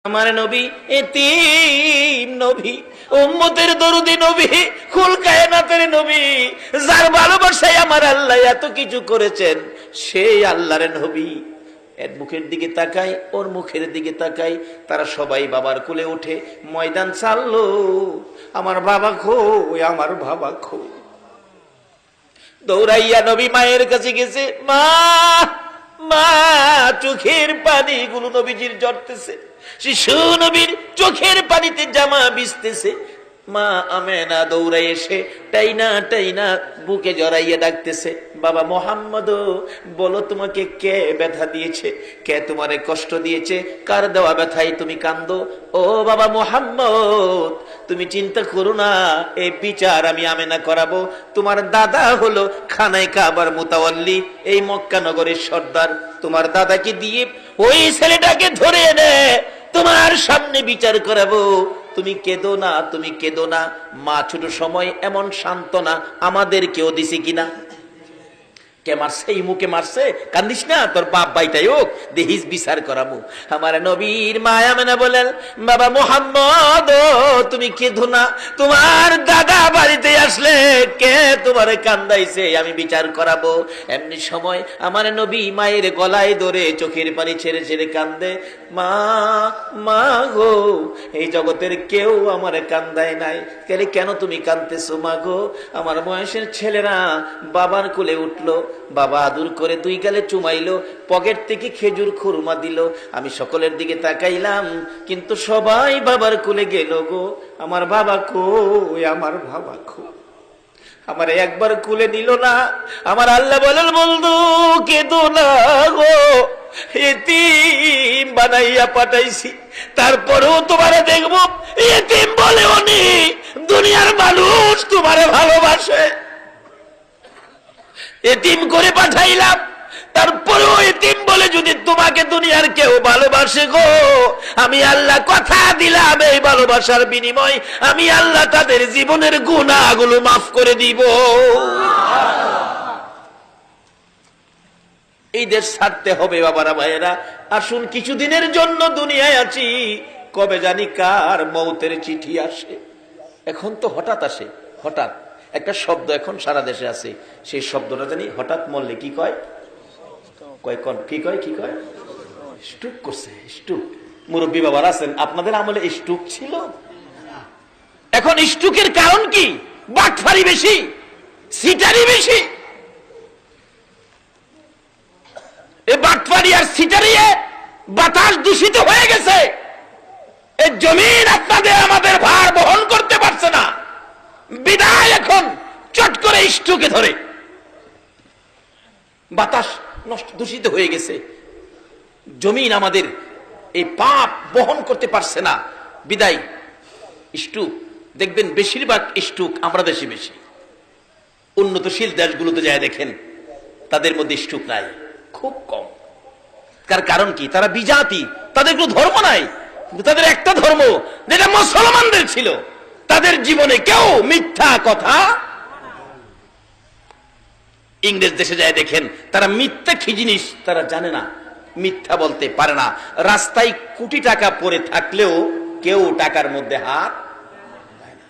আমার নবী এতিম নবী, উম্মতের দরদি নবী, কুল কায়নাতের নবী, যার ভালোবাসায় আমার আল্লাহ এত কিছু করেছেন, সেই আল্লাহর নবী। এর মুখের দিকে তাকাই, ওর মুখের দিকে তাকাই, তারা সবাই বাবার কোলে উঠে ময়দান চাললো। আমার বাবা কই, আমার বাবা কই। দৌড়াইয়া নবী মায়ের কাছে গেছে। মা, মা, চোখের পানি গুলো নবীজির ঝরতেছে, শিশু নবীর চোখের পানিতে জামা ভিজতেছে। মা আমেনা দৌড়াই এসে টাইনা টাইনা বুকে জড়াইয়া ডাকতেছে, বাবা মোহাম্মদ, বলো তোমাকে কে ব্যথা দিয়েছে, কে তোমারে কষ্ট দিয়েছে, কার দেওয়া ব্যথায় তুমি কান্দো? ও বাবা মোহাম্মদ, তুমি চিন্তা করো না, এই বিচার আমি আমেনা করাবো। তোমার দাদা হলো খানায় কাবার মুতাওয়াল্লি, এই মক্কা নগরের সর্দার। তোমার দাদাকে দিয়ে ওই ছেলেটাকে ধরে এনে তোমার সামনে বিচার করাবো। তুমি কেঁদো না, তুমি কেঁদো না। মা ছোট সময় এমন সান্ত্বনা আমাদের কেউ দিছে কিনা? কে মারছে? এই মুখে মারছে, কান্দিস না, তোর বাপ বাইটাই হোক, দেহিস বিচার করাবো। আমার নবীর মায়া মেনা বলেন, বাবা মোহাম্মদ, তুমি কেঁদো না, তোমার দাদা বাড়িতে আসলে কে তোমারে কান্দাইছে, আমি বিচার করাবো। এমনি সময় আমার নবী মায়ের গলায় ধরে চোখের পানি ছেড়ে ছেড়ে কান্দে। মা, মা গো, এই জগতের কেউ আমারে কান্দায় নাই, কেন তুমি কান্দতেছো মা গো? আমার বয়সের ছেলেরা বাবার কোলে উঠলো, বাবা আদর করে দুই গালে চুমাইলো, পকেট থেকে খেজুর খুরমা দিল। আমি সকলের দিকে তাকাইলাম, কিন্তু সবাই বাবার কোলে গেল গো। আমার বাবা কই, আমার বাবা কই? আমার একবার কুলে নিল না। আমার আল্লাহ বলেন, বন্ধু কেঁদো না গো, এতিম বানাইয়া পাঠাইছি, তারপরেও তোমারে দেখবো এতিম বলে উনি। দুনিয়ার মানুষ তোমারে ভালোবাসে, এতিম করে পাঠাইলাম, তারপরেও এতিম বলে যদি তোমাকে দুনিয়ার কেউ ভালোবাসে গো, আমি আল্লাহ কথা দিলাম, এই ভালোবাসার বিনিময় আমি আল্লাহ তাদের জীবনের গুনাহগুলো মাফ করে দিব। এই দেশ ছাড়তে হবে বাবারা ভাইয়েরা। আসুন, কিছুদিনের জন্য দুনিয়ায় আছি, কবে জানি কার মৌতের চিঠি আসে। এখন তো হঠাৎ আসে, হঠাৎ একটা শব্দ এখন সারা দেশে আছে, সেই শব্দটা জানি হঠাৎ মরলে কি কয়, কি কয়, কি কয়? স্ট্রোক করছে, স্ট্রোক। মুরব্বী বাবার আছেন, আপনাদের আমলে স্ট্রোক ছিল? এখন স্ট্রোকের কারণ কি? বাটফারি বেশি, সিটারি বেশি। এই বাটফারি আর সিটারিয়ে বাতাস দূষিত হয়ে গেছে। এই জমিন আপনাদের আমাদের ভার বহন করতে পারছে না, বিদায় এখন চট করে স্ট্রোকে ধরে। বাতাস নষ্ট, দূষিত হয়ে গেছে, জমিন আমাদের এই পাপ বহন করতে পারছে না, বিদায় স্ট্রোক। দেখবেন বেশিরভাগ স্ট্রোক আমরা দেশে বেশি। উন্নতশীল দেশগুলোতে যায় দেখেন, তাদের মধ্যে স্ট্রোক নাই, খুব কম। তার কারণ কি? তারা বিজাতি, তাদের কোনো ধর্ম নাই, কিন্তু তাদের একটা ধর্ম যেটা মুসলমানদের ছিল। তাদের জীবনে কেউ মিথ্যা কথা। ইংরেজ দেশে যায় দেখেন, তারা মিথ্যা কি জিনিস তারা জানে না, মিথ্যা বলতে পারে না। রাস্তায় কোটি টাকা পড়ে থাকলেও কেউ টাকার মধ্যে হাত দেয় না।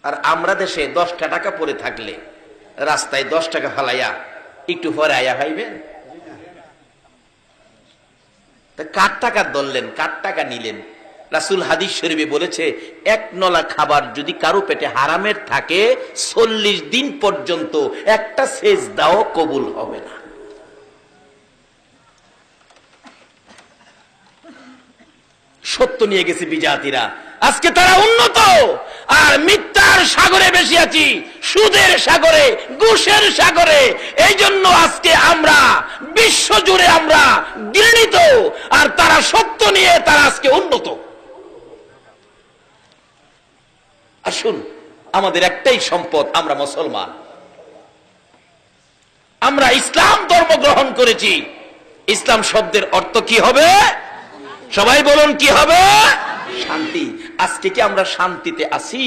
আর আমরা দেশে 10টা টাকা পড়ে থাকলে রাস্তায় 10 টাকা ফালাইয়া একটু পরে আয়া ভাইবেন, কার টাকা ধরলেন, কার টাকা নিলেন? রাসূল হাদিস শরীফে বলেছে, এক নলা খাবার যদি কারো পেটে হারামের থাকে 40 দিন পর্যন্ত একটা সেজদাও কবুল হবে না। সত্য নিয়ে গেছে বিজাতিরা, আজকে তারা উন্নত, আর মিথ্যার সাগরে বেশি আছি, সুদের সাগরে, ঘুষের সাগরে। এই জন্য আজকে আমরা বিশ্ব জুড়ে আমরা ঘৃণিত, আর তারা সত্য নিয়ে তারা আজকে উন্নত। আসুন, আমাদের একটাই সম্পদ, আমরা মুসলমান, আমরা ইসলাম ধর্ম গ্রহণ করেছি। ইসলাম শব্দের অর্থ কি হবে? সবাই বলুন, কি হবে? শান্তি। আজকে কি আমরা শান্তিতে আছি?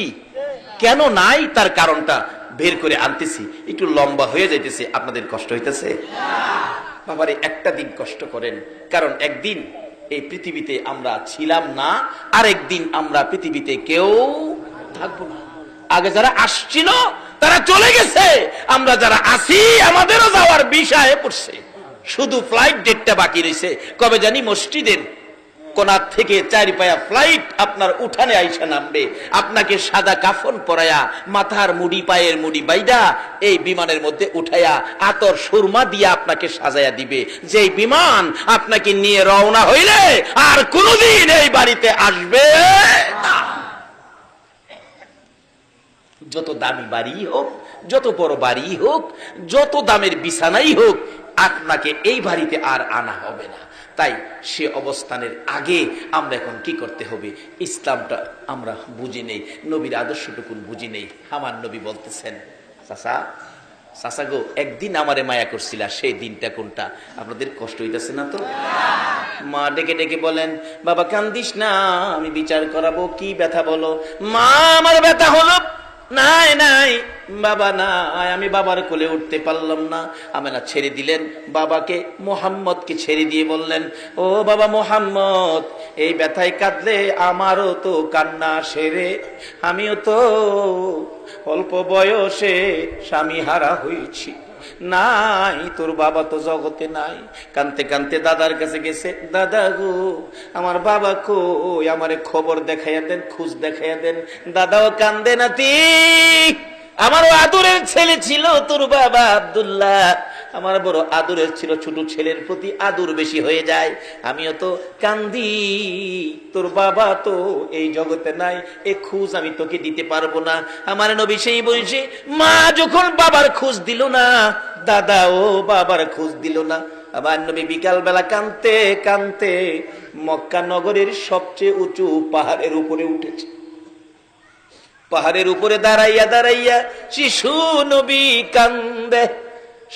কেন নাই তার কারণটা বের করে আনতেছি, একটু লম্বা হয়ে যাইতেছে, আপনাদের কষ্ট হইতেছে? বাবারে একটা দিন কষ্ট করেন, কারণ একদিন এই পৃথিবীতে আমরা ছিলাম না, আর একদিন আমরা পৃথিবীতে কেউ থাকবো না। আগে যারা আসছিল তারা চলে গেছে, আমরা যারা আছি আমাদেরও যাওয়ার বিষয়ে পড়ছে, শুধু ফ্লাইট ডেটটা বাকি রয়েছে। কবে জানি মসজিদের কোনার থেকে 4 পায়া ফ্লাইট আপনার উঠানে আইসা নামবে, আপনাকে সাদা কাফন পরায়া, মাথার মুড়ি পায়ের মুড়ি বাইদা এই বিমানের মধ্যে উঠায়া আতর সুরমা দিয়া আপনাকে সাজায়া দিবে। যেই বিমান আপনাকে নিয়ে রওনা হইলে আর কোনদিন এই বাড়িতে আসবে না। যত দামি বাড়ি হোক, যত বড় বাড়ি হোক, যত দামের বিছানাই হোক, আপনাকে এই বাড়িতে আর আনা হবে না। তাই সে অবস্থানের আগে আমরা এখন কি করতে হবে? ইসলামটা আমরা বুঝি নেই, নবীর আদর্শটুকুন বুঝি নেই। আমার নবী বলতেছেন, চাচা গো, একদিন আমারে মায়া করছিল, সেই দিনটা কোনটা? আপনাদের কষ্ট হইতেছে না তো? মা ডেকে ডেকে বলেন, বাবা কান্দিস না, আমি বিচার করাবো, কি ব্যথা বলো। মা, আমার ব্যথা হলো নাই নাই বাবা নাই, আমি বাবার কোলে উঠতে পারলাম না। আমেনা ছেড়ে দিলেন বাবাকে, মোহাম্মদকে ছেড়ে দিয়ে বললেন, ও বাবা মোহাম্মদ, এই ব্যথায় কাঁদলে আমারও তো কান্না সেরে, আমিও তো অল্প বয়সে স্বামী হারা হয়েছি, নাই তোর বাবা তো জগতে নাই। কানতে কানতে দাদার কাছে গেছে, দাদা গো, আমার বাবা কই, আমারে খবর দেখাইয়া দেন, খোঁজ দেখাইয়া দেন। দাদাও কান্দে, নাতি, আমারও আদরের ছেলে ছিল তোর বাবা আব্দুল্লাহ, আমার বড় আদরের ছিল, ছোট ছেলের প্রতি আদর বেশি হয়ে যায়, আমিও তো কান্দি, তোর বাবা তো এই জগতে নাই, এ খোঁজ আমি তোকে দিতে পারবো না। আমার নবী সেই বয়সে মা যখন বাবার খোঁজ দিল না, দাদা ও বাবার খোঁজ দিল না, আমার নবী বিকাল বেলা কানতে কানতে মক্কা নগরের সবচেয়ে উঁচু পাহাড়ের উপরে উঠেছে। পাহাড়ের উপরে দাঁড়াইয়া দাঁড়াইয়া শিশু নবী কান্দে,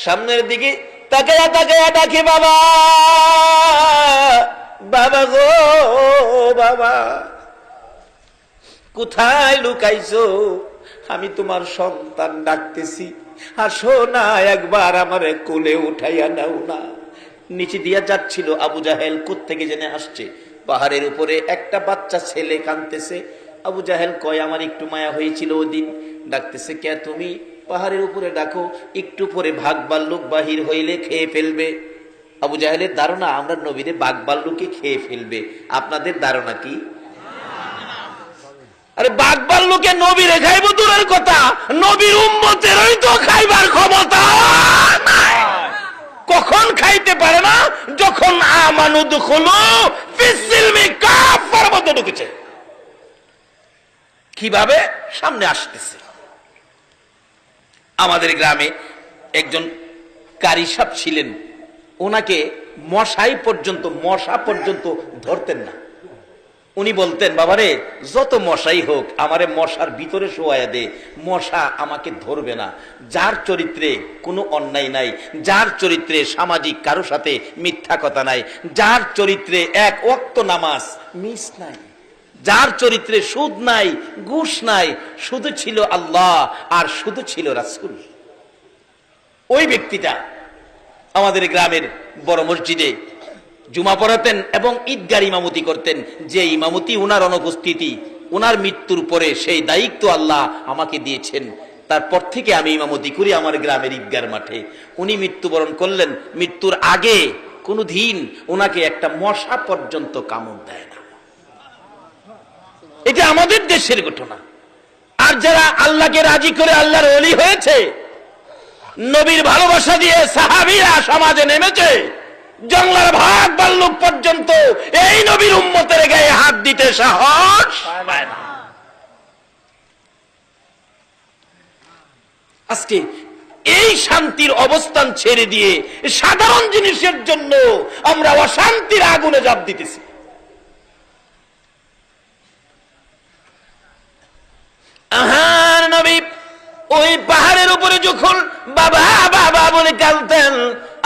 সামনের দিকে তাকায়া তাকায়া ডাকে, বাবা, বাবা গো, বাবা কোথায় লুকাইছো? আমি তোমার সন্তান ডাকতেছি, আসো না, একবার আমারে কোলে উঠাইয়া নাও না। নিচে দিয়া যাচ্ছিল আবু জাহেল, কোত্থেকে জেনে আসছে। পাহাড়ের উপরে একটা বাচ্চা ছেলে কাঁদতেছে। আবু জাহেল কয়, আমার একটু মায়া হয়েছিল ওদিন। ডাকতেছে, কে তুমি? পাহাড়ের উপরে ডাকো, একটু পরে বাঘ ভাল্লুক বাহির হইলে খেয়ে ফেলবে। আবু জাহেলের ধারণা আমরা নবীরে বাঘ ভাল্লুকে খেয়ে ফেলবে। আপনাদের ধারণা কি? আরে বাঘ ভাল্লুকে নবীরে খাইব দূরের কথা, নবীর উম্মতেরই তো খাইবার ক্ষমতা নাই। কখন খাইতে পারে না? যখন আমানুদ হলো ফিসিলমি কাফার মধ্যে ঢুকেছে। কিভাবে? সামনে আসতেছে। আমাদের গ্রামে একজন কারি সাহেব ছিলেন, ওনাকে মশা পর্যন্ত ধরতেন না। উনি বলতেন, বাবারে যত মশাই হোক আমারে মশার ভিতরে শোয়াইয়া দে, মশা আমাকে ধরবে না। যার চরিত্রে কোনো অন্যায় নাই, যার চরিত্রে সামাজিক কারো সাথে মিথ্যা কথা নাই, যার চরিত্রে এক ওয়াক্ত নামাজ মিস নাই, যার চরিত্রে সুদ নাই, ঘুষ নাই, শুধু ছিল আল্লাহ আর শুধু ছিল রাসূল, ওই ব্যক্তিটা আমাদের গ্রামের বড় মসজিদে জুমা পড়াতেন এবং ঈদগার ইমামতি করতেন। যে ইমামতি উনার অনুপস্থিতি, উনার মৃত্যুর পরে সেই দায়িত্ব আল্লাহ আমাকে দিয়েছেন। তারপর থেকে আমি ইমামতি করি আমার গ্রামের ঈদগার মাঠে। উনি মৃত্যুবরণ করলেন, মৃত্যুর আগে কোনো দিন ওনাকে একটা মশা পর্যন্ত কামড় দেয় না। এটা আমাদের দেশের ঘটনা। আর যারা আল্লাহকে রাজি করে আল্লাহর ওলি হয়েছে, নবীর ভালোবাসা দিয়ে সাহাবীরা সমাজে নেমেছে, জঙ্গলার ভাগ ভাল্লুক পর্যন্ত এই নবীর উম্মতের গায়ে হাত দিতে সাহস পায় না। আজকে এই শান্তির অবস্থান ছেড়ে দিয়ে সাধারণ জিনিসের জন্য আমরা অশান্তির আগুনে ঝাঁপ দিতেছি। নবী ওই পাহাড়ের উপরে যখন বাবা বাবা বলে কাঁদতেন,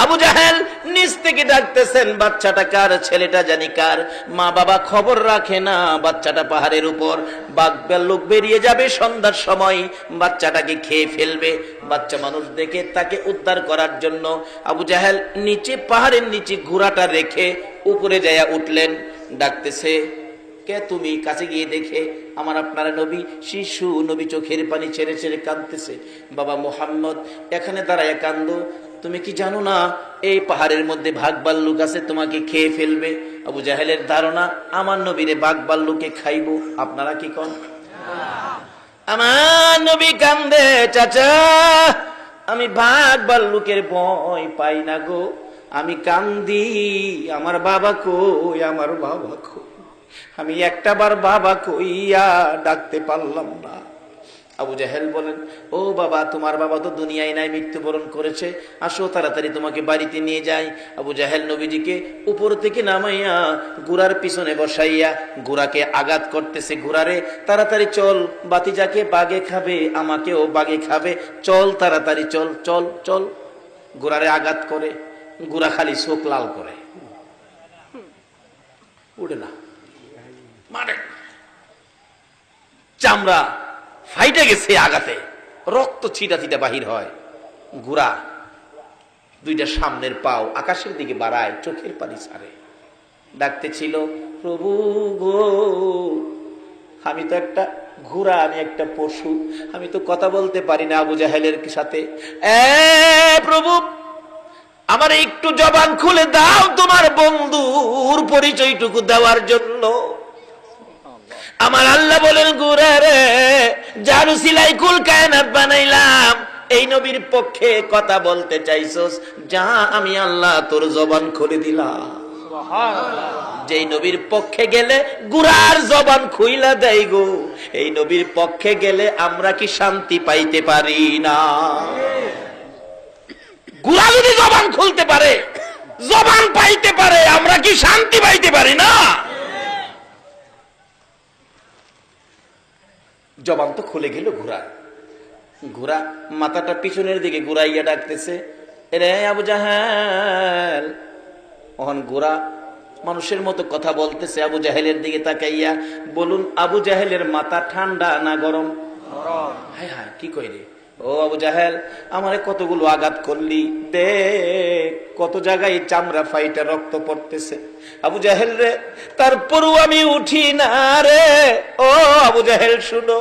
আবু জাহেল নিচ থেকে ডাকতেছেন, বাচ্চাটা কার, ছেলেটা জানি কার। মা বাবা খবর রাখে না, বাচ্চাটা পাহাড়ের উপর, বাঘ ভাল্লুক বেরিয়ে যাবে সন্ধ্যার সময়, বাচ্চাটাকে খেয়ে ফেলবে। বাচ্চা মানুষ দেখে তাকে উদ্ধার করার জন্য আবু জাহেল নিচে, পাহাড়ের নিচে ঘোড়াটা রেখে উপরে যায়া উঠলেন। ডাকতেছে, কে তুমি? কাছে গিয়ে দেখে আমার আপনারা নবী, শিশু নবী চোখের পানি ছেড়ে ছেড়ে কাঁদতেছে। বাবা মুহাম্মদ, এখানে দাঁড়ায় কান্দো, তুমি কি জানো না এই পাহাড়ের মধ্যে বাঘ ভাল্লুক আছে, তোমাকে খেয়ে ফেলবে? আবু জাহেলের ধারণা আমার নবীরে বাঘ ভাল্লুকে খাইবো। আপনারা কি কন? আমার নবী কান্দে, চাচা আমি বাঘ ভাল্লুকের ভয় পাই না গো, আমি কান্দি, আমার বাবা কই, আমার বাবা কই, আমি একটাবার বাবা কইয়া ডাকতে পারলাম না। আবু জাহেল বলেন, ও বাবা, তোমার বাবা তো দুনিয়ায় নাই, মৃত্যুবরণ করেছে, আসো তাড়াতাড়ি তোমাকে বাড়িতে নিয়ে যাই। আবু জাহেল নবীজিকে উপর থেকে নামাইয়া ঘোড়ার পিছনে বসাইয়া ঘোড়াকে আঘাত করতেছে। ঘোড়ারে, তাড়াতাড়ি চল, বাতিজাকে বাগে খাবে, আমাকেও বাগে খাবে, চল তাড়াতাড়ি চল, চল চল। ঘোড়ারে আঘাত করে, ঘোড়া খালি চোখ লাল করে, উঠে না, মানে চামড়া ফাইটে গেছে আঘাতে, রক্ত ছিটা ছিটা বাহির হয়। ঘোড়া দুইটা সামনের পাও আকাশের দিকে বাড়ায়, চোখের পানি ছাড়ে, ডাকতে ছিল, প্রভু গো, আমি তো একটা ঘোড়া, আমি একটা পশু, আমি তো কথা বলতে পারি না আবু জাহেলের সাথে। প্রভু, আমার একটু জবান খুলে দাও তোমার বন্ধুর পরিচয়টুকু দেওয়ার জন্য। আমার আল্লাহ বলেন, ঘোড়া রে, যার উসিলায় কুল কায়নাত বানাইলাম, এই নবীর পক্ষে কথা বলতে চাইছস, যা, আমি আল্লাহ তোর জবান খুলে দিলাম। যেই নবীর পক্ষে গেলে ঘোড়ার জবান খুইলা দেয় গো, এই নবীর পক্ষে গেলে আমরা কি শান্তি পাইতে পারি না? ঘোড়া যদি জবান খুলতে পারে, জবান পাইতে পারে, আমরা কি শান্তি পাইতে পারি না? জবান তো খুলে গেল ঘোড়া। ঘোড়া মাথাটা পিছনের দিকে ঘুরাইয়া ডাকতেছে, রে আবু জাহেল। ওখান ঘোড়া মানুষের মতো কথা বলতেছে আবু জাহেলের দিকে তাকাইয়া, বলুন আবু জাহেলের মাথা ঠান্ডা না গরম? হায় হায়, কি কই রে? ও আবু জাহেল, আমারে কতগুলো আঘাত করলি, দেখ কত জায়গায় চামড়া ফাইটা রক্ত পড়তেছে। আবু জাহেল রে, তারপরও আমি উঠি না রে। ও আবু জাহেল শুনো,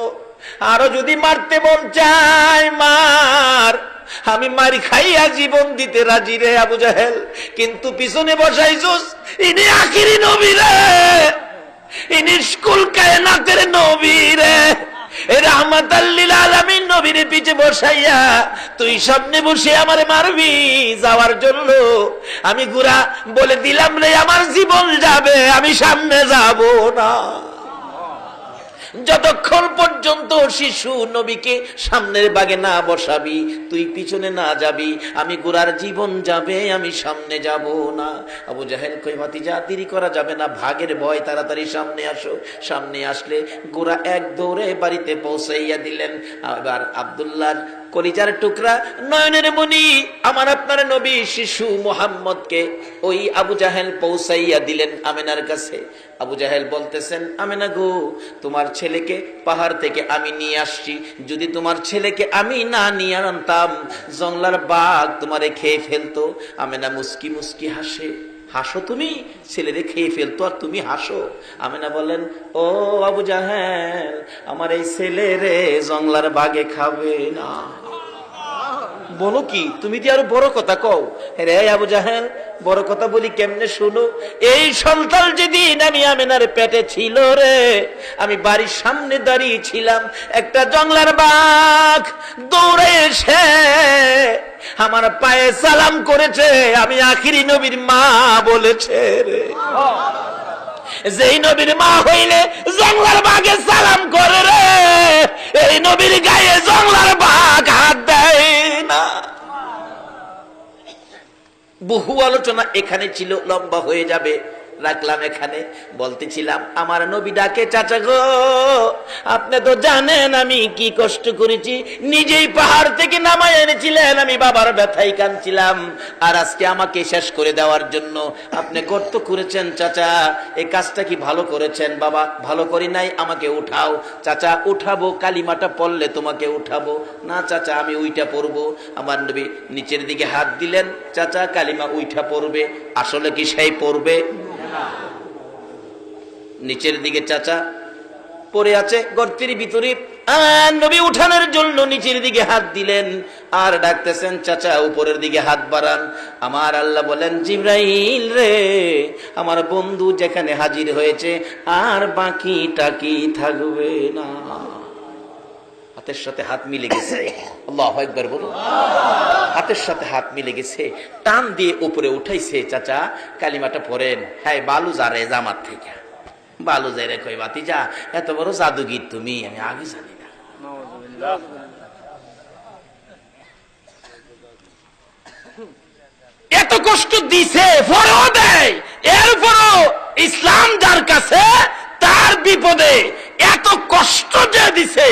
আরো যদি মারতে মন চায় মার, আমি মারি খাইয়া জীবন দিতে রাজি রে আবু জাহেল, কিন্তু পিছনে বসাইছস ইনি আখিরি নবী রে, ইনি কুল কায়নাতের নবী রে, রাহমাতাল লিল আলামিন নবীর পিছে বসাইয়া তুই সামনে বসে আমারে মারবি যাওয়ার জন্য। আমি ঘোড়া বলে দিলাম রে, আমার জীবন যাবে, আমি সামনে যাব না। যতক্ষণ পর্যন্ত শিশু নবীকে সামনের বাগে না বসাবি, তুই পিছনে না যাবি, আমি ঘোড়ার জীবন যাবে, আমি সামনে যাব না। আবু জাহেল কই, ভাতিজা দেরি করা যাবে না, ভাগের ভয়, তাড়াতাড়ি সামনে আসো। সামনে আসলে ঘোড়া এক দৌড়ে বাড়িতে পৌঁছাইয়া দিলেন। আবার আব্দুল্লাহর কলিজার টুকরা, নয়নের মণি, আমার আপনার নবী শিশু মুহাম্মদকে ওই আবু জাহেল পৌঁছাইয়া দিলেন আমেনার কাছে। আবু জাহেল বলতেছেন, আমেনা গো, তোমার ছেলেকে পাহাড় থেকে আমি নিয়ে আসছি, যদি তোমার ছেলেকে আমি না নিয়ে আনতাম, জংলার বাঘ তোমারে খেয়ে ফেলতো। আমেনা মুস্কি মুস্কি হাসে। হাসো তুমি? ছেলেরে খেয়ে ফেলতো আর তুমি হাসো? আমেনা বলেন, ও আবু জাহেল, আমার এই ছেলেরে জংলার বাঘে খাবে না। বলো কি? তুমি কি আরো বড় কথা কও? রে আবু জাহেল, বড় কথা বলি কেমনে শুনো। এই সন্তান যেদিন আমি আমেনার পেটে ছিল রে, আমি বাড়ির সামনে দাঁড়িয়ে ছিলাম, একটা জংলার বাঘ দৌড়ে এসে আমার পায়ে সালাম করেছে, আমি আখিরি নবীর মা বলেছে রে। যেই নবীর মা হইলে জংলার বাঘে সালাম করে রে, এই নবীর গায়ে জংলার বাঘ হাত দেয় না। বহু আলোচনা এখানে ছিল, লম্বা হয়ে যাবে। রাখলাম এখানে। বলতেছিলাম আমার নবী ডাকে, চাচা গো আপনি তো জানেন আমি কি কষ্ট করেছি, নিজেই পাহাড় থেকে নামায় এনেছিলেন, আমি বাবার ব্যথায় কাঁদছিলাম, আর আজকে আমাকে শেষ করে দেওয়ার জন্য আপনি গর্ত করেছেন। চাচা এই কাজটা কি ভালো করেছেন? বাবা ভালো করি নাই, আমাকে উঠাও। চাচা উঠাবো, কালিমাটা পড়লে তোমাকে উঠাবো। না চাচা আমি উইটা পড়বো। আমার নবী নিচের দিকে হাত দিলেন, চাচা কালিমা উইঠা পড়বে। আসলে কি সেই পড়বে? নিচের দিকে চাচা পড়ে আছে গর্তের ভিতরে, আর নবী উঠানোর জন্য নিচের দিকে হাত দিলেন আর ডাকতেছেন, চাচা উপরের দিকে হাত বাড়ান। আমার আল্লাহ বলেন, জিবরাইল রে আমার বন্ধু যেখানে হাজির হয়েছে আর বাকি টাকি থাকবে না। হাতের সাথে হাত মিলে গেছে, আল্লাহু আকবার বলুন। হাতের সাথে হাত মিলে গেছে, টান দিয়ে উপরে উঠাইছে। চাচা কালিমাটা পড়েন। হ্যাঁ বালু যারে জামাত থেকে বালু যারে কই বাতিজা এত বড় জাদুগির তুমি, আমি আগে জানি না। এত কষ্ট দিছে পরেও দেয়, এরপরও ইসলাম যার কাছে তার বিপদে এত কষ্ট যে দিছে,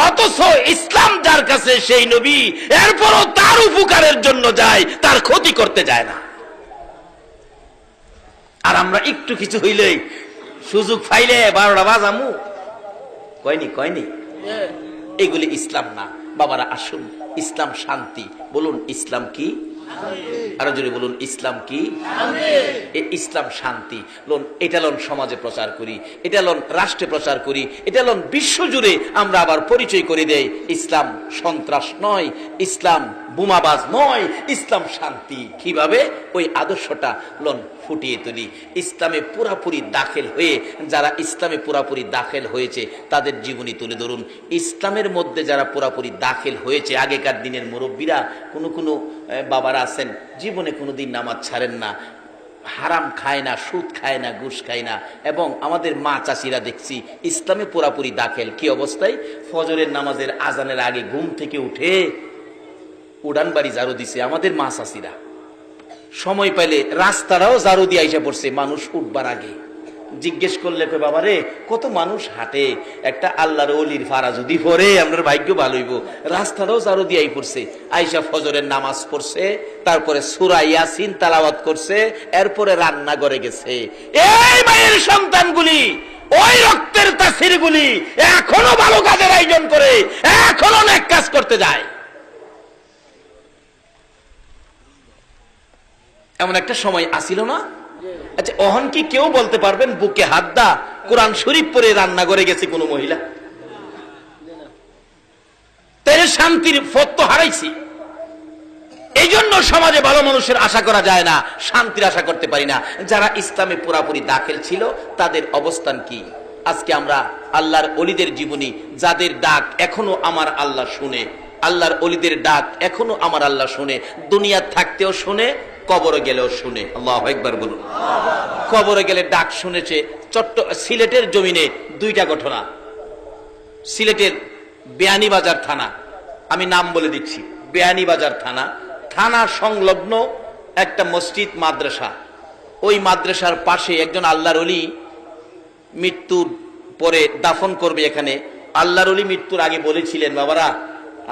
অথচ ইসলাম যার কাছে সেই নবী এরপরও তার উপকারের জন্য যায়, তার ক্ষতি করতে যায় না। আর আমরা একটু কিছু হইলেই সুযোগ পাইলে 12টা বাজামু, কয়নি এগুলি ইসলাম না। বাবারা আসুন, ইসলাম শান্তি। বলুন ইসলাম কি? আরো জোরে বলুন ইসলাম কি? ইসলাম শান্তি। লোন এটা লোন সমাজে প্রচার করি, এটা লোন রাষ্ট্রে প্রচার করি, এটা লোন বিশ্ব জুড়ে আমরা আবার পরিচয় করে দেই। ইসলাম সন্ত্রাস নয়, ইসলাম বোমাবাজ নয়, ইসলাম শান্তি। কিভাবে? ওই আদর্শটা লোন ফুটিয়ে তুলি। ইসলামে পুরাপুরি দাখিল হয়ে, যারা ইসলামে পুরাপুরি দাখিল হয়েছে তাদের জীবনী তুলে ধরুন। ইসলামের মধ্যে যারা পুরাপুরি দাখিল হয়েছে, আগেকার দিনের মুরব্বীরা, কোনো বাবারা আছেন জীবনে কোনোদিন নামাজ ছাড়েন না, হারাম খায় না, সুদ খায় না, ঘুষ খায় না, এবং আমাদের মা চাচিরা দেখছি ইসলামে পুরাপুরি দাখিল। কি অবস্থায়? ফজরের নামাজের আজানের আগে ঘুম থেকে উঠে উড়ান বাড়ি ঝাড়ু দিছে আমাদের মা চাচিরা। সময় পাইলে রাস্তাটাও ঝাড়ু দিয়ে আইসা পড়ছে মানুষ উঠবার আগে। জিজ্ঞেস করলে কই বাবা রে কত মানুষ হাঁটে, একটা আল্লাহর ওলির ফারা যদি পড়ে আমরা ভাগ্য ভালো হইব। রাস্তাটাও ঝাড়ু দিয়ে আই পড়ছে, আইসা ফজরের নামাজ পড়ছে, তারপরে সূরা ইয়াসিন তেলাওয়াত করছে, এরপরে রান্না করে গেছে। এই মায়ের সন্তানগুলি, ওই রক্তের তাসিরগুলি এখনো ভালো কাজের আয়োজন করে, এখনো নেক কাজ করতে যায়। এমন একটা সময় আসিল না? আচ্ছা অহন কি কেউ বলতে পারবেন বুকে হাত দা কোরআন শরীফ পরে রান্না করে গেছে কোন মহিলা? তাই শান্তির পথ তো হারাইছি। এই জন্য সমাজে ভালো মানুষের আশা করা যায় না, শান্তির আশা করতে পারি না। যারা ইসলামে পুরাপুরি দাখিল ছিল তাদের অবস্থান কি? আজকে আমরা আল্লাহর ওলিদের জীবনী, যাদের ডাক এখনো আমার আল্লাহ শুনে, আল্লাহর ওলিদের ডাক এখনো আমার আল্লাহ শুনে, দুনিয়া থাকতেও শুনে, কবরে গেলেও শুনে। আল্লাহু আকবার বলুন। কবরে গেলে ডাক শুনেছে। সিলেটের জমিনে দুইটা ঘটনা। সিলেটের বেয়ানীবাজার থানা, আমি নাম বলে দিচ্ছি, বেয়ানীবাজার থানা, থানা সংলগ্ন একটা মসজিদ মাদ্রাসা। ওই মাদ্রাসার পাশে একজন আল্লাহর ওলি মৃত্যুর পরে দাফন করবে এখানে। আল্লাহর ওলি মৃত্যুর আগে বলেছিলেন, বাবারা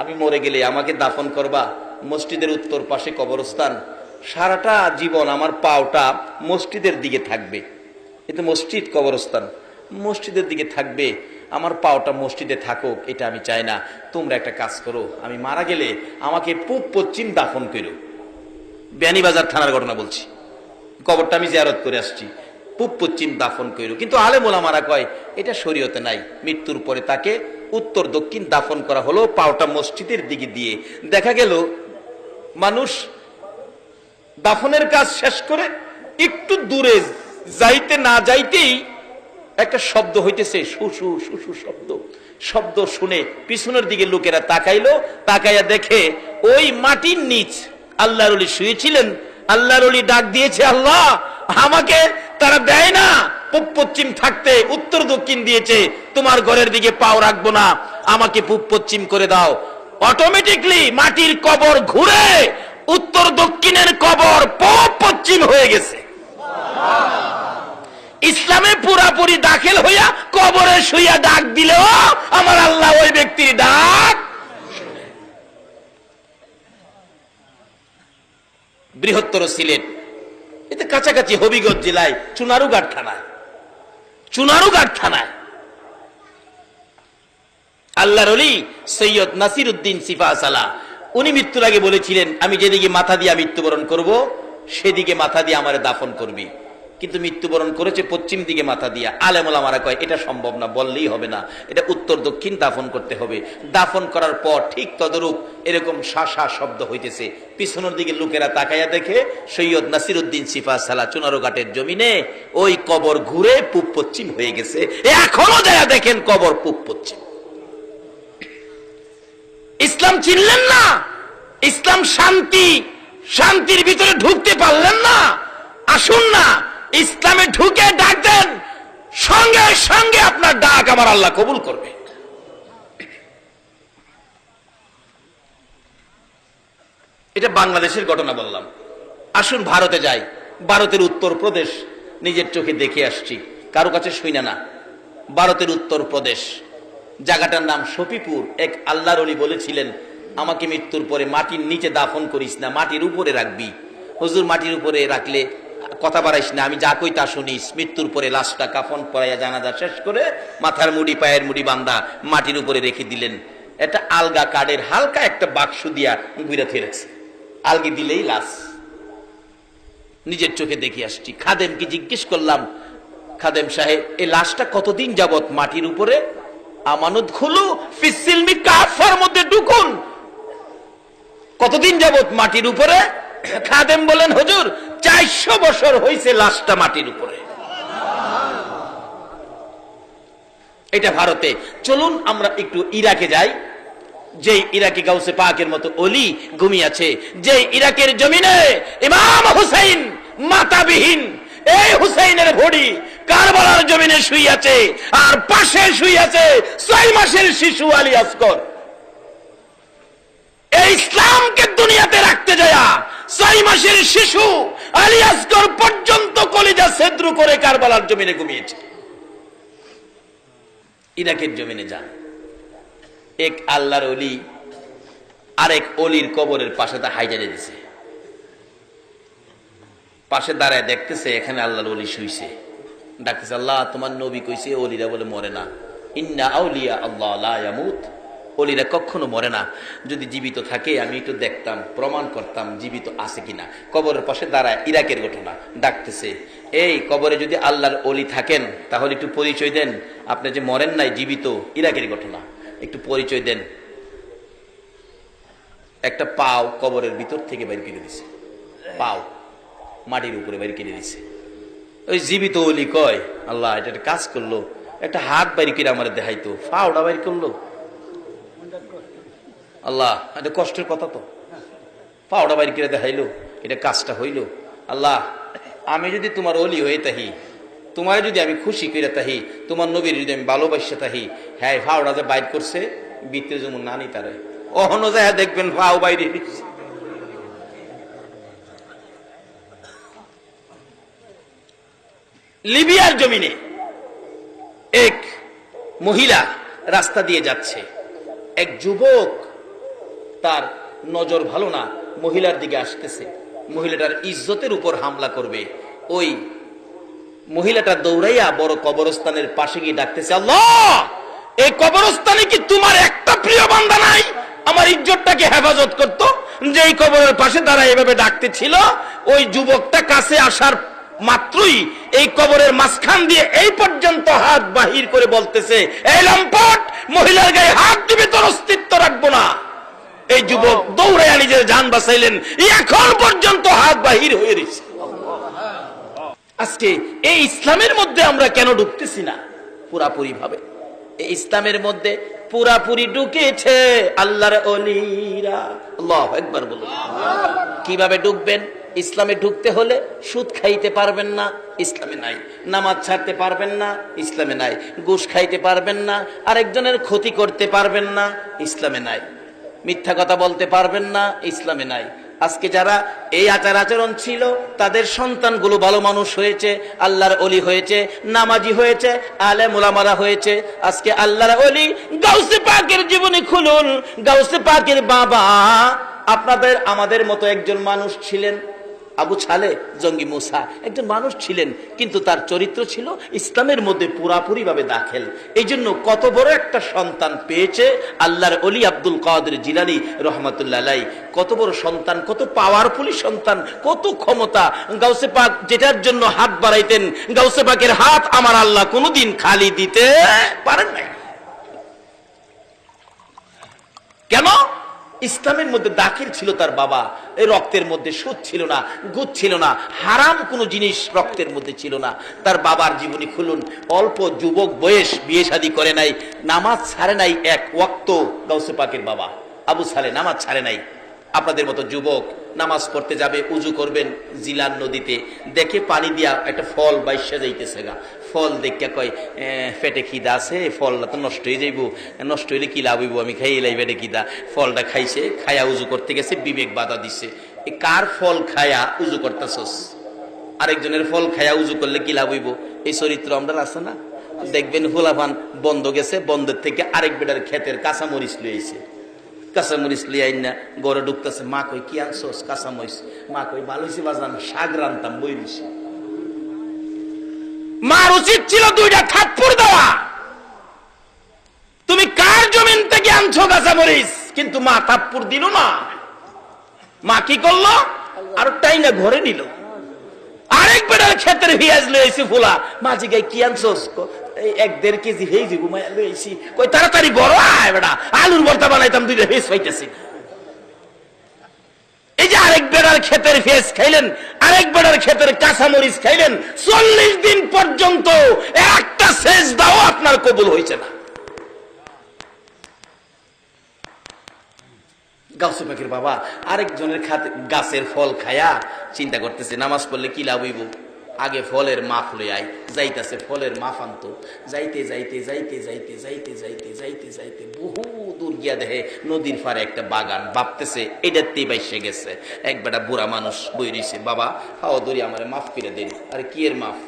আমি মরে গেলে আমাকে দাফন করবা, মসজিদের উত্তর পাশে কবরস্থান, সারাটা জীবন আমার পাওটা মসজিদের দিকে থাকবে। এতে মসজিদ কবরস্থান, মসজিদের দিকে থাকবে, আমার পাওটা মসজিদে থাকুক, এটা আমি চাই না। তোমরা একটা কাজ করো, আমি মারা গেলে আমাকে পূব পশ্চিম দাফন করো। বেয়ানীবাজার থানার ঘটনা বলছি, কবরটা আমি জিয়ারত করে আসছি, পূব পশ্চিম দাফন করো। কিন্তু আলেম ওলামারা কয় এটা শরীয়তে নাই। মৃত্যুর পরে তাকে উত্তর দক্ষিণ দাফন করা হলো, পাওটা মসজিদের দিকে দিয়ে। দেখা গেল মানুষ দাফনের কাজ শেষ করে একটু দূরে যাইতে না যাইতেই একটা শব্দ হইতেছে, শুশু শুশু শব্দ। শব্দ শুনে পিছনের দিকে লোকেরা তাকাইলো, তাকাইয়া দেখে ওই মাটির নিচ আল্লাহর ওলি শুয়েছিলেন। আল্লাহর ওলি ডাক দিয়েছে, আল্লাহ আমাকে তারা দেয় না পূব পশ্চিম থাকতে, উত্তর দক্ষিণ দিয়েছে, তোমার ঘরের দিকে পাও রাখবো না, আমাকে পূব পশ্চিম করে দাও। অটোমেটিকলি মাটির কবর ঘুরে উত্তর দক্ষিণের কবর পূব পশ্চিম হয়ে গেছে। ইসলামে পুরাপুরি দাখিল হইয়া কবরে শুইয়া ডাক দিলেও আমার আল্লাহ ওই ব্যক্তির ডাক। বৃহত্তর সিলেট, এতে কাছাকাছি হবিগঞ্জ জেলায় চুনারুঘাট থানায় আল্লাহর ওলি সৈয়দ নাসির উদ্দিন সিফা সালাহ, উনি মৃত্যুর আগে বলেছিলেন, আমি যেদিকে মাথা দিয়া মৃত্যুবরণ করব সেদিকে মাথা দিয়ে আমারে দাফন করবি। কিন্তু মৃত্যুবরণ করেছে পশ্চিম দিকে মাথা দিয়া। আলেম ওলামারা কয় এটা সম্ভব না, বললেই হবে না, এটা উত্তর দক্ষিণ দাফন করতে হবে। দাফন করার পর ঠিক তদরূপ এরকম শাসা শব্দ হইতেছে। পিছনের দিকে লোকেরা তাকাইয়া দেখে সৈয়দ নাসির উদ্দিন সিফা সালাহ চুনারুঘাটের জমিনে ওই কবর ঘুরে পূব পশ্চিম হয়ে গেছে। এখনো যায়া দেখেন কবর পূব পশ্চিম। ইসলাম চিনলেন না? ইসলাম শান্তি, শান্তির ভিতরে ঢুকতে পারলেন না? আসুন না ইসলামে ঢুকে ডাক দেন, সঙ্গে সঙ্গে আপনার ডাক আমার আল্লাহ কবুল করবে। এটা বাংলাদেশের ঘটনা বললাম। আসুন ভারতে যাই। ভারতের উত্তরপ্রদেশ নিজের চোখে দেখে আসছি, কারো কাছে শুইনা না। ভারতের উত্তরপ্রদেশ, জায়গাটার নাম শফিপুর। এক আল্লাহর ওলি বলেছিলেন, আমাকে মৃত্যুর পরে মাটির নিচে দাফন করিস না, মাটির উপরে রাখবি। হুজুর মাটির উপরে রাখলে কথা বাড়াইস না, আমি যা কই তা শুনিস। মৃত্যুর পরে লাশটা কাফন পরাইয়া জানাজা শেষ করে মাথার মুড়ি পায়ের মুড়ি বান্ধা মাটির উপরে রেখে দিলেন। এটা আলগা কাঠের হালকা একটা বাক্স দিয়া গুইরা ফেরেছে, আলগি দিলেই লাশ। নিজের চোখে দেখে আসছি। খাদেমকে জিজ্ঞেস করলাম, খাদেম সাহেব এই লাশটা কতদিন যাবত মাটির উপরে? আমানত খুলু ফিসিলমি কাফার মধ্যে ঢুকুন, কতদিন যাবত মাটির উপরে? খাদেম বলেন, হুজুর 400 বছর হইছে লাশটা মাটির উপরে। এটা ভারতে। চলুন আমরা একটু ইরাকে যাই। যে ইরাকি গাউসে পাকের মতো অলি ঘুমিয়ে আছে, যে ইরাকের জমিনে ইমাম হুসাইন মাতাবিহীন, এই হুসাইনের ভড়ি কারবালার জমিনে শুই আছে, আর পাশে শুই আছে 6 মাসের শিশু আলী আসগর। এই ইসলামকে দুনিয়াতে রাখতে যায় 6 মাসের শিশু আলী আসগর পর্যন্ত কলিজা ছেদ্র করে কারবালার জমিনে ঘুমিয়েছে। ইরাকের জমিনে যান, এক আল্লাহর ওলি আরেক অলির কবরের পাশে তা হাইজারে দিছে। পাশে দাঁড়ায় দেখতেছে এখানে আল্লাহর ওলি শুইছে। ডাকতেছে, আল্লাহ তোমার নবী কইছে ওলিরা বলে মরে না, ইন্না আউলিয়া আল্লাহ লা ইয়ামুত, ওলিরা কখনো মরে না। যদি জীবিত থাকে আমি একটু দেখতাম, প্রমাণ করতাম জীবিত আছে কিনা। কবরের পাশে দাঁড়ায়, ইরাকের ঘটনা। ডাকতেছে, এই কবরে যদি আল্লাহর ওলি থাকেন তাহলে একটু পরিচয় দেন, আপনি যে মরেন নাই জীবিত। ইরাকের ঘটনা, একটু পরিচয় দেন। একটা পাও কবরের ভিতর থেকে বাইর করে দিছে, পাও মাটির উপরে বাইর করে দিছে। ওই জীবিত ওলি কয়, আল্লাহ এটা একটা কাজ করলো, একটা হাত বাইর করে আমার দেখাইতো, পাওটা বাইর করলো। আল্লাহ এটা কষ্টের কথা তো, পাওটা বাইর করে দেখাইলো, এটা কাজটা হইল। আল্লাহ আমি যদি তোমার ওলি হয়ে তাহি, তোমার যদি আমি খুশি করে তাহি, তোমার নবীর যদি আমি ভালোবাসে তাহি, হ্যাঁ ফাওড়া যে বাইর করছে ভিতরে যেমন নানি তারে অহনো যায় দেখবেন ফাও বাইরে। লিবিয়ার জমিনে এক মহিলা রাস্তা দিয়ে যাচ্ছে, এক যুবক তার নজর ভালো না, মহিলার দিকে আসতেছে, মহিলাটার ইজ্জতের উপর হামলা করবে। ওই মহিলাটা দৌড়াইয়া বড় কবরস্থানের পাশে গিয়ে ডাকতেছে, আল্লাহ এই কবরস্থানে কি তোমার একটা প্রিয় বান্দা নাই আমার ইজ্জতটাকে হেফাজত করত? যে এই কবরের পাশে তারা এভাবে ডাকতেছিল, ওই যুবকটা কাছে আসার মাত্রই এই কবরের মাঝখান দিয়ে এই পর্যন্ত হাত বাহির করে বলতেছে, এই লম্পট মহিলার গায়ে হাত দিবে তোর অস্তিত্ব রাখবো না। এই যুবক দৌড়াইয়া নিজের জান বাঁচাইলেন, এখন পর্যন্ত হাত বাহির হয়ে রয়েছে। আজকে এই ইসলামের মধ্যে আমরা কেন ঢুকতেছি না পুরাপুরি ভাবে? এই ইসলামের মধ্যে পুরাপুরি ঢুকেছে আল্লাহর ওলিরা। আল্লাহু আকবার বলুন। কিভাবে ঢুকবেন? ইসলামে ঢুকতে হলে সুদ খাইতে পারবেন না, ইসলামে নাই। নামাজ ছাড়তে পারবেন না, ইসলামে নাই। ঘুষ খাইতে পারবেন না, আরেকজনের ক্ষতি করতে পারবেন না, ইসলামে নাই। মিথ্যা কথা বলতে পারবেন না, ইসলামে নাই। আজকে যারা এই আচার আচরণ ছিল তাদের সন্তানগুলো ভালো মানুষ হয়েছে, আল্লাহর ওলি হয়েছে, নামাজি হয়েছে, আলেম ওলামারা হয়েছে। আজকে আল্লাহর ওলি গাউসে পাকের জীবনী খুলুন, গাউসে পাকের বাবা আপনাদের আমাদের মতো একজন মানুষ ছিলেন। আবু ছালে জঙ্গি মুসা একজন মানুষ ছিলেন, কিন্তু তার চরিত্র ছিল ইসলামের মধ্যে পুরাপুরি ভাবে দাখিল। এই জন্য কত বড় একটা সন্তান পেয়েছে আল্লাহর ওলি আব্দুল কাদের জিলানী রহমাতুল্লাহ আলাইহি। কত বড় সন্তান, কত পাওয়ারফুল সন্তান, কত ক্ষমতা। গাউসে পাক যেটার জন্য হাত বাড়াইতেন, গাউসে পাকের হাত আমার আল্লাহ কোনোদিন খালি দিতে পারেন না। কেন? ইসলামের মধ্যে দাখিল ছিল তার বাবা। এই রক্তের মধ্যে সুদ ছিল না, গুদ ছিল না, হারাম কোনো জিনিস রক্তের মধ্যে ছিল না। তার বাবার জীবনী খুলুন, অল্প যুবক বয়স, বিয়ে শাদী করে নাই, নামাজ ছাড়ে নাই এক ওয়াক্ত। গাউসে পাকের বাবা আবু সালে নামাজ ছাড়ে নাই। আপনাদের মতো যুবক নামাজ পড়তে যাবে, উজু করবেন জিলান নদীতে, দেখে পানি দিয়া একটা ফল বাইশা যাইতেছে গা। ফল দেখে কয় পেটে খিদা আছে, ফলটা তো নষ্ট হয়ে যাইব, নষ্ট হইলে কি লাভ হইব, আমি খাইয়ে লাই পেটে খিদা। ফলটা খাইছে, খায়া উজু করতে গেছে, বিবেক বাধা দিচ্ছে, কার ফল খায়া উজু করতেছস? আরেকজনের ফল খায়া উজু করলে কি লাভ হইব? এই চরিত্র আমরা আছে না? দেখবেন হুলাফান বন্ধ গেছে, বন্ধের থেকে আরেক বেটার ক্ষেতের কাঁচামরিচ লইছে, কাঁচামরিচ লিয়ে আইন না গড়ে ঢুকতেছে। মা কই কি আনছোস? কাঁচামরিচ। মা কই ভালো হয়েছে বাজান, শাক রান্তাম বই দিছি। মার উচিত ছিল দুইটা থাপ্পড় দেওয়া। তুমি কার জমিন থেকে আনছো কাঁচামরিচ? কিন্তু মা থাপ্পড় দিল না। মা কি করলো? আর টাই না ঘরে নিল। আরেক বেটার ক্ষেতের পেঁয়াজ লইছি ফুলা। মা জিগাই কি আনছোস? 1-1.5 কেজি ভেজি ঘুমাইয়া লইছি। কই তাড়াতাড়ি বড় আয় বেটা, আলুর ভর্তা বানাইতাম, দুইটা ভেজ পাইতেছি। এই যে আরেক বেড়ার ক্ষেতের ফেস খাইলেন, আরেক বেড়ার ক্ষেতের কাঁচামরিচ খাইলেন, 40 দিন পর্যন্ত একটা সেজদাও আপনার কবুল হয়েছে না। গাউসে পাকের বাবা আরেকজনের গাছের ফল খায়া চিন্তা করতেছে নামাজ পড়লে কি লাভ হইব, আগে ফলের মাফ লই আই। যাইতেছে ফলের মাফ আনতো, যাইতে যাইতে যাইতে যাইতে যাইতে যাইতে যাইতে যাইতে বহু দূর গিয়া দেখে নদীর পারে একটা বাগান। ভাবতেছে এটাতেই বাইসে গেছে। এক বেটা বুড়া মানুষ বই রইছে, বাবা হাও দড়ি আমার মাফ করে দেন। আরে কি এর মাফ?